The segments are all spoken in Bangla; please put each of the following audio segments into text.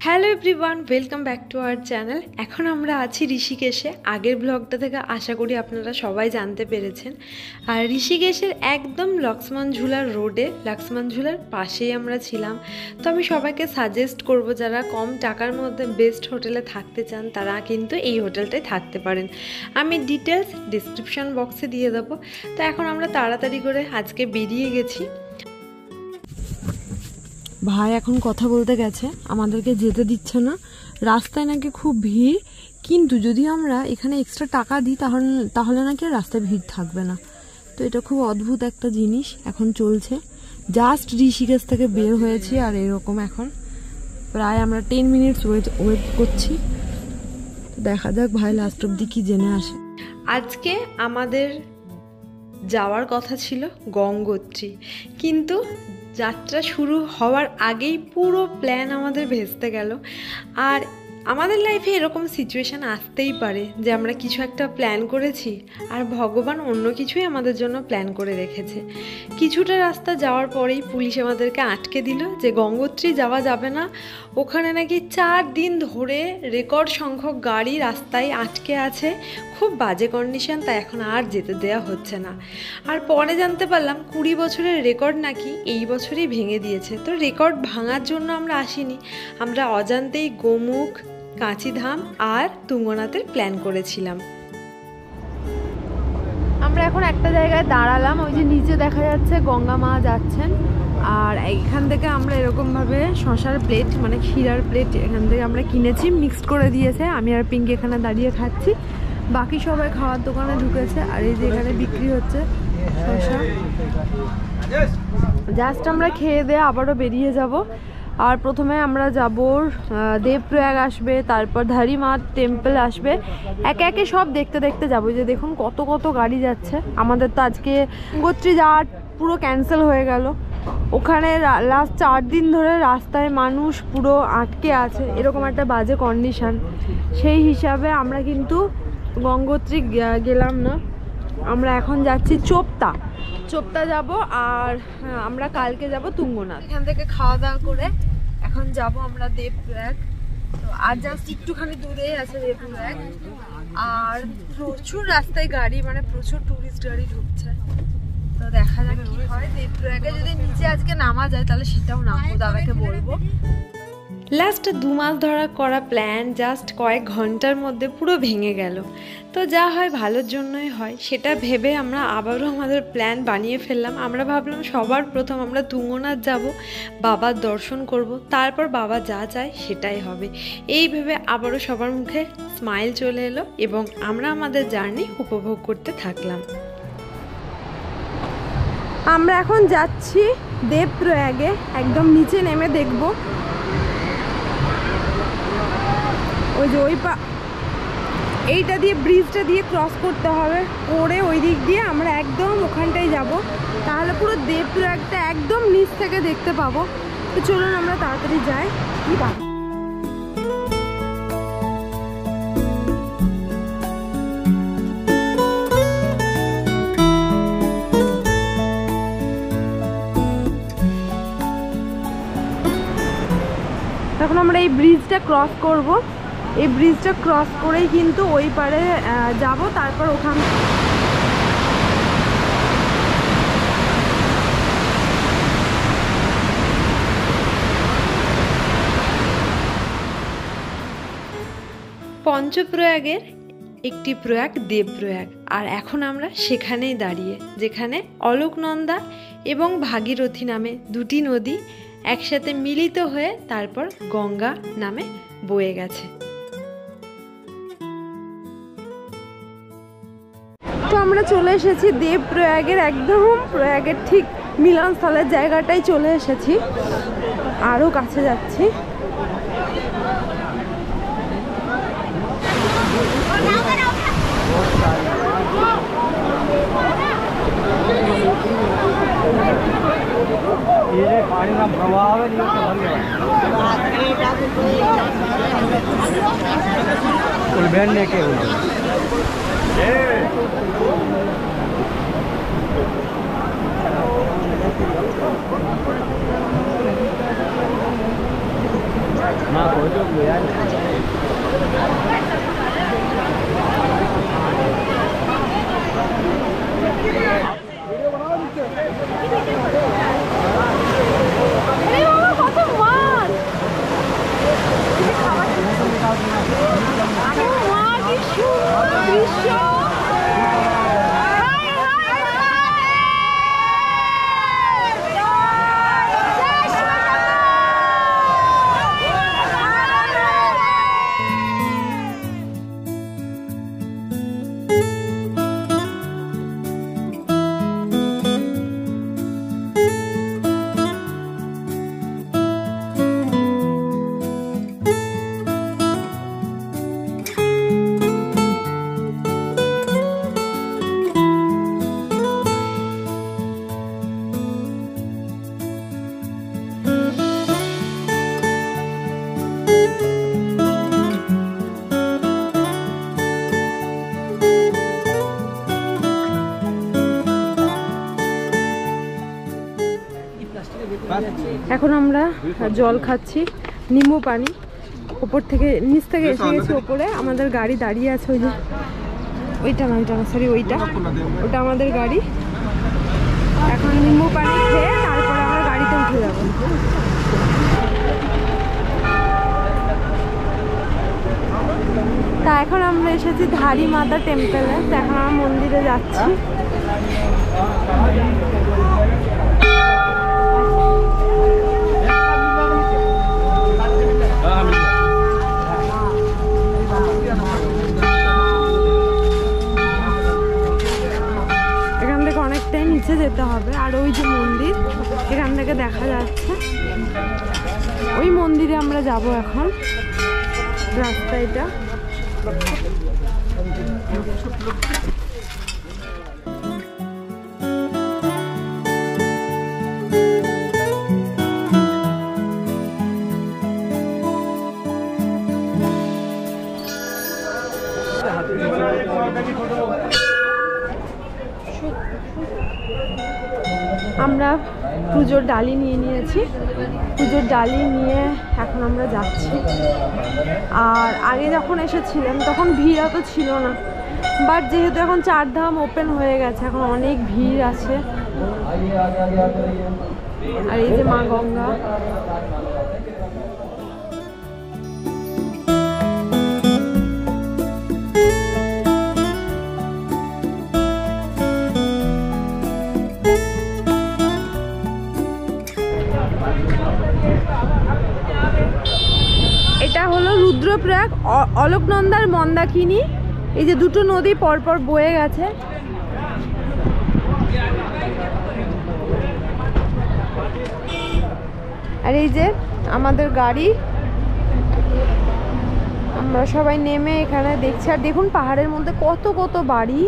Hello everyone, welcome back to our channel. এখন আমরা আছি ঋষিকেশে। আগের ব্লগটা থেকে আশা করি আপনারা সবাই জানতে পেরেছেন। আর ঋষিকেশের একদম লক্ষ্মণ ঝুলার রোডে, লক্ষ্মণ ঝুলার পাশেই আমরা ছিলাম। তো আমি সবাইকে সাজেস্ট করব, যারা কম টাকার মধ্যে বেস্ট হোটেলে থাকতে চান তারা কিন্তু এই হোটেলটায় থাকতে পারেন। আমি ডিটেলস ডিসক্রিপশন বক্সে দিয়ে দেবো। তো এখন আমরা তাড়াতাড়ি করে আজকে বেরিয়ে গেছি। ভাই এখন কথা বলতে গেছে, আমাদেরকে যেতে দিচ্ছে না, রাস্তায় নাকি খুব ভিড়, কিন্তু যদি আমরা এখানে এক্সট্রা টাকা দিই তাহলে নাকি রাস্তায় ভিড় থাকবে না। তো এটা খুব অদ্ভুত একটা জিনিস এখন চলছে। জাস্ট ঋষিকেশ থেকে বের হয়েছি আর এরকম এখন প্রায় আমরা 10 মিনিটস ওয়েট করছি। দেখা যাক ভাই লাস্ট অব্দি কি জেনে আসে। আজকে আমাদের যাওয়ার কথা ছিল গঙ্গোত্রী, কিন্তু যাত্রা শুরু হওয়ার আগেই পুরো প্ল্যান আমাদের ভেস্তে গেল। আর আমাদের লাইফে এরকম সিচুয়েশান আসতেই পারে যে আমরা কিছু একটা প্ল্যান করেছি আর ভগবান অন্য কিছুই আমাদের জন্য প্ল্যান করে রেখেছে। কিছুটা রাস্তা যাওয়ার পরেই পুলিশ আমাদেরকে আটকে দিল যে গঙ্গোত্রী যাওয়া যাবে না, ওখানে নাকি 4 দিন ধরে রেকর্ড সংখ্যক গাড়ি রাস্তায় আটকে আছে, খুব বাজে কন্ডিশন, তাই এখন আর যেতে দেওয়া হচ্ছে না। আর পরে জানতে পারলাম 20 বছরের রেকর্ড নাকি এই বছরই ভেঙে দিয়েছে। তো রেকর্ড ভাঙার জন্য আমরা আসিনি, আমরা অজান্তেই গোমুখ, কাঁচিধাম আর তুঙ্গনাথের প্ল্যান করেছিলাম। আমরা এখন একটা জায়গায় দাঁড়ালাম, ওই যে নিচে দেখা যাচ্ছে গঙ্গা মা যাচ্ছেন। আর এখান থেকে আমরা এরকমভাবে শশার প্লেট মানে ক্ষীরার প্লেট এখান থেকে আমরা কিনেছি, মিক্সড করে দিয়েছে। আমি আর পিঙ্কি এখানে দাঁড়িয়ে খাচ্ছি, বাকি সবাই খাওয়ার দোকানে ঢুকেছে। আর এই যে এখানে বিক্রি হচ্ছে শশা। জাস্ট আমরা খেয়ে দিয়ে আবারও বেরিয়ে যাব। আর প্রথমে আমরা যাব দেবপ্রয়াগ আসবে, তারপর ধারিমা টেম্পল আসবে, একে একে সব দেখতে দেখতে যাবো। যে দেখুন কত কত গাড়ি যাচ্ছে। আমাদের তো আজকে গঙ্গোত্রী যাওয়ার পুরো ক্যান্সেল হয়ে গেল। ওখানে লাস্ট 4 দিন ধরে রাস্তায় মানুষ পুরো আটকে আছে, এরকম একটা বাজে কন্ডিশন। সেই হিসাবে আমরা কিন্তু গঙ্গোত্রী গেলাম না, আমরা এখন যাচ্ছি চোপতা যাব। আর আমরা কালকে যাব তুঙ্গনাথ। এখান থেকে খাওয়া দাওয়া করে এখন যাব আমরা দেবপ্রয়াগ। তো আর জাস্ট একটুখানি দূরেই আছে দেবপ্রয়াগ। আর প্রচুর রাস্তায় গাড়ি, মানে প্রচুর টুরিস্ট গাড়ি ঢুকছে। তো দেখা যাক কি হয়। দেবপ্রয়াগে যদি নিচে আজকে নামা যায় তাহলে সেটাও নামবো, দাদাকে বলবো। লাস্ট 2 মাস ধরা করা প্ল্যান জাস্ট কয়েক ঘন্টার মধ্যে পুরো ভেঙে গেল। তো যা হয় ভালোর জন্যই হয়, সেটা ভেবে আমরা আবারও আমাদের প্ল্যান বানিয়ে ফেললাম। আমরা ভাবলাম সবার প্রথম আমরা তুঙ্গনাথ যাব, বাবার দর্শন করব, তারপর বাবা যা চায় সেটাই হবে। এই ভেবে আবারও সবার মুখে স্মাইল চলে এলো এবং আমরা আমাদের জার্নি উপভোগ করতে থাকলাম। আমরা এখন যাচ্ছি দেবপ্রয়াগে, একদম নিচে নেমে দেখব। ওই যে এইটা দিয়ে ব্রিজটা দিয়ে ক্রস করতে হবে, করে ওই দিক দিয়ে আমরা একদম ওখানটায় যাব, তাহলে পুরো দেবপ্রয়াগটা একদম নিচ থেকে দেখতে পাবো। তো চলুন আমরা তাড়াতাড়ি যাই। এখন আমরা এই ব্রিজটা ক্রস করব, এই ব্রিজটা ক্রস করেই কিন্তু ওই পারে যাব, তারপর ওখান পঞ্চপ্রয়াগের একটি প্রয়াগ দেবপ্রয়াগ। আর এখন আমরা সেখানেই দাঁড়িয়ে, যেখানে অলোকনন্দা এবং ভাগীরথী নামে 2টি নদী একসাথে মিলিত হয়ে তারপর গঙ্গা নামে বয়ে গেছে। তো আমরা চলে এসেছি দেবপ্রয়াগের, একদম প্রয়াগের ঠিক মিলনস্থলের জায়গাটাই চলে এসেছি, আরও কাছে যাচ্ছি। पानी का प्रभाव है बहन लेके এখন আমরা জল খাচ্ছি, নিম্বু পানি। উপর থেকে নিচ থেকে এসে গেছি ওপরে, আমাদের গাড়ি দাঁড়িয়ে আছে ওই যে, ওইটা না সরি ওইটা, ওটা আমাদের গাড়ি। এখন নিম্বু পানি খেয়ে তারপরে আমরা গাড়িতে উঠে যাব। তা এখন আমরা এসেছি ধারী মাতা টেম্পলে, তো এখন আমরা মন্দিরে যাচ্ছি। এখান থেকে অনেকটাই নিচে যেতে হবে, আর ওই যে মন্দির এখান থেকে দেখা যাচ্ছে, ওই মন্দিরে আমরা যাব এখন। রাস্তা এটা। আমরা পুজোর ডালি নিয়ে নিয়েছি, পুজোর ডালি নিয়ে এখন আমরা যাচ্ছি। আর আগে যখন এসেছিলাম তখন ভিড় অত ছিল না, বাট যেহেতু এখন 4 ধাম ওপেন হয়ে গেছে, এখন অনেক ভিড় আছে। আর এই যে মা গঙ্গা, এটা হলো রুদ্রপ্রয়াগ, অলোকনন্দার মন্দাকিনী। এই যে দুটো নদী পরপর বয়ে গেছে। আর এই যে আমাদের গাড়ি, আমরা সবাই নেমে এখানে দেখছি। আর দেখুন পাহাড়ের মধ্যে কত কত বাড়ি,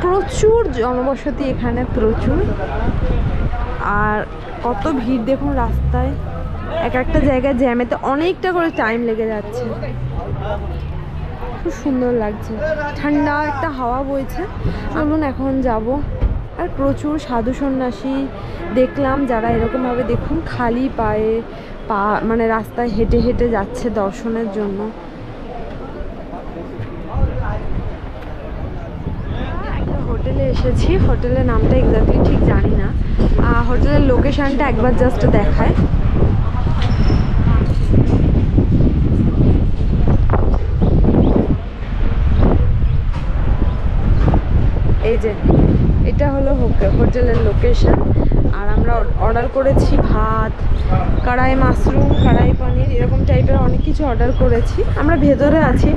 প্রচুর জনবসতি এখানে, প্রচুর। আর কত ভিড় দেখুন রাস্তায়, এক একটা জায়গায় জ্যামেতে অনেকটা করে টাইম লেগে যাচ্ছে। খুব সুন্দর লাগছে, ঠান্ডা একটা হাওয়া বইছে। আমরা এখন যাব। আর প্রচুর সাধু সন্ন্যাসী দেখলাম, যারা এরকমভাবে দেখুন খালি পায়ে মানে রাস্তায় হেঁটে হেঁটে যাচ্ছে দর্শনের জন্য। একটা হোটেলে এসেছি, হোটেলের নামটা এক্স্যাক্টলি ঠিক জানি না, হোটেলের লোকেশনটা একবার জাস্ট দেখায়। এই যে এটা হলো হোটেলের লোকেশন। আর আমরা অর্ডার করেছি ভাত, কড়াই মাশরুম, কড়াই পনির, এরকম টাইপের অনেক কিছু অর্ডার করেছি। আমরা ভেতরে আছি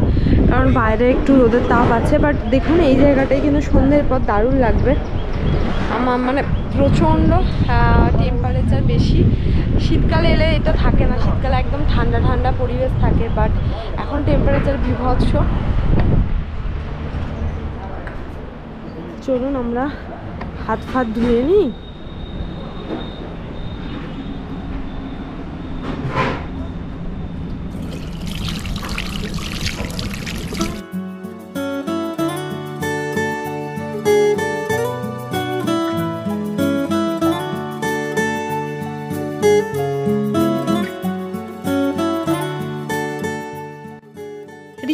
কারণ বাইরে একটু রোদের তাপ আছে। বাট দেখুন এই জায়গাটায় কিন্তু সন্ধ্যের পর দারুণ লাগবে। আমার মানে প্রচণ্ড টেম্পারেচার বেশি, শীত শীতকালে এলে এটা থাকে না, শীতকালে একদম ঠান্ডা ঠান্ডা পরিবেশ থাকে, বাট এখন টেম্পারেচার বিভৎস। চলুন আমরা হাত ফাত ধুয়ে নিই।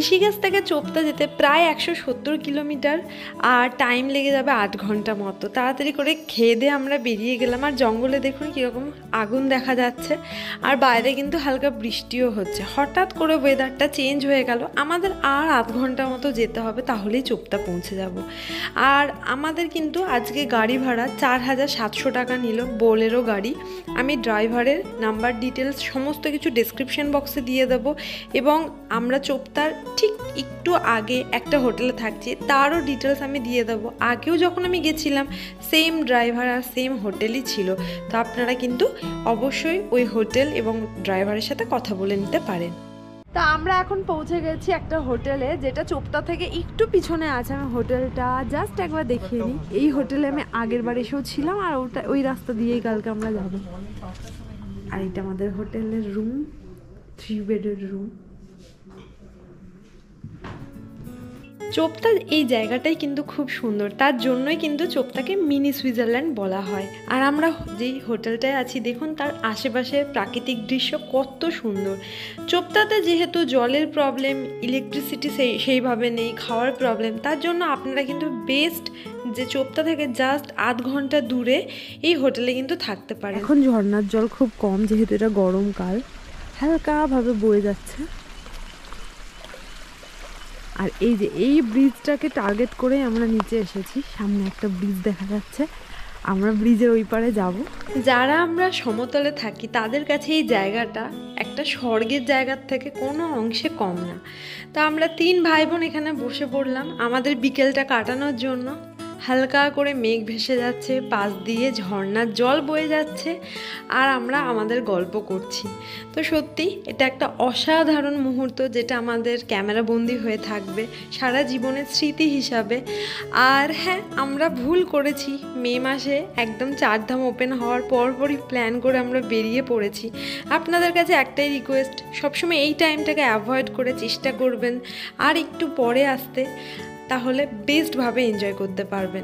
ঋষিকেশ থেকে চোপতা যেতে প্রায় 170 কিলোমিটার, আর টাইম লেগে যাবে 8 ঘন্টা মতো। তাড়াতাড়ি করে খেয়ে দিয়ে আমরা বেরিয়ে গেলাম। আর জঙ্গলে দেখুন কীরকম আগুন দেখা যাচ্ছে, আর বাইরে কিন্তু হালকা বৃষ্টিও হচ্ছে। হঠাৎ করে ওয়েদারটা চেঞ্জ হয়ে গেল। আমাদের আর 8 ঘন্টা মতো যেতে হবে, তাহলেই চোপতা পৌঁছে যাব। আর আমাদের কিন্তু আজকে গাড়ি ভাড়া 4700 টাকা নিল, বোলেরো গাড়ি। আমি ড্রাইভারের নাম্বার ডিটেলস সমস্ত কিছু ডেসক্রিপশন বক্সে দিয়ে দেবো। এবং আমরা চোপতার ঠিক একটু আগে একটা হোটেলে থাকছি, তারও ডিটেলস আমি দিয়ে দেবো। আগেও যখন আমি গেছিলাম সেম ড্রাইভার আর সেম হোটেলই ছিল, তো আপনারা কিন্তু অবশ্যই ওই হোটেল এবং ড্রাইভারের সাথে কথা বলে নিতে পারেন। তা আমরা এখন পৌঁছে গেছি একটা হোটেলে, যেটা চোপতা থেকে একটু পিছনে আছে। আমি হোটেলটা জাস্ট একবার দেখিয়ে নিই। এই হোটেলে আমি আগের বার এসেও ছিলাম, আর ওই রাস্তা দিয়েই কালকে আমরা যাব। আর এটা আমাদের হোটেলের রুম, 3 বেডের রুম। চোপতা এই জায়গাটাই কিন্তু খুব সুন্দর, তার জন্যই কিন্তু চোপতাকে মিনি সুইজারল্যান্ড বলা হয়। আর আমরা যেই হোটেলটায় আছি দেখুন, তার আশেপাশের প্রাকৃতিক দৃশ্য কত সুন্দর। চোপতাতে যেহেতু জলের প্রবলেম, ইলেকট্রিসিটি সেইভাবে নেই, খাওয়ার প্রবলেম, তার জন্য আপনারা কিন্তু বেস্ট যে চোপতা থেকে জাস্ট 8 ঘন্টা দূরে এই হোটেলে কিন্তু থাকতে পারেন। এখন ঝর্ণার জল খুব কম, যেহেতু এটা গরমকাল, হালকাভাবে বয়ে যাচ্ছে। আর এই যে এই ব্রিজটাকে টার্গেট করে আমরা নিচে এসেছি। সামনে একটা ব্রিজ দেখা যাচ্ছে, আমরা ব্রিজের ওই পারে যাব। যারা আমরা সমতলে থাকি তাদের কাছে এই জায়গাটা একটা স্বর্গের জায়গার থেকে কোনো অংশে কম না। তা আমরা 3 ভাই বোন এখানে বসে পড়লাম আমাদের বিকেলটা কাটানোর জন্য। হালকা করে মেঘ ভেসে যাচ্ছে, পাশ দিয়ে ঝর্ণার জল বয়ে যাচ্ছে, আর আমরা আমাদের গল্প করছি। তো সত্যি এটা একটা অসাধারণ মুহূর্ত, যেটা আমাদের ক্যামেরাবন্দি হয়ে থাকবে সারা জীবনের স্মৃতি হিসাবে। আর হ্যাঁ, আমরা ভুল করেছি, মে মাসে একদম 4 ধাম ওপেন হওয়ার পরপরই প্ল্যান করে আমরা বেরিয়ে পড়েছি। আপনাদের কাছে একটাই রিকোয়েস্ট, সবসময় এই টাইমটাকে অ্যাভয়েড করে চেষ্টা করবেন আর একটু পরে আসতে, তাহলে বেস্টভাবে এনজয় করতে পারবেন।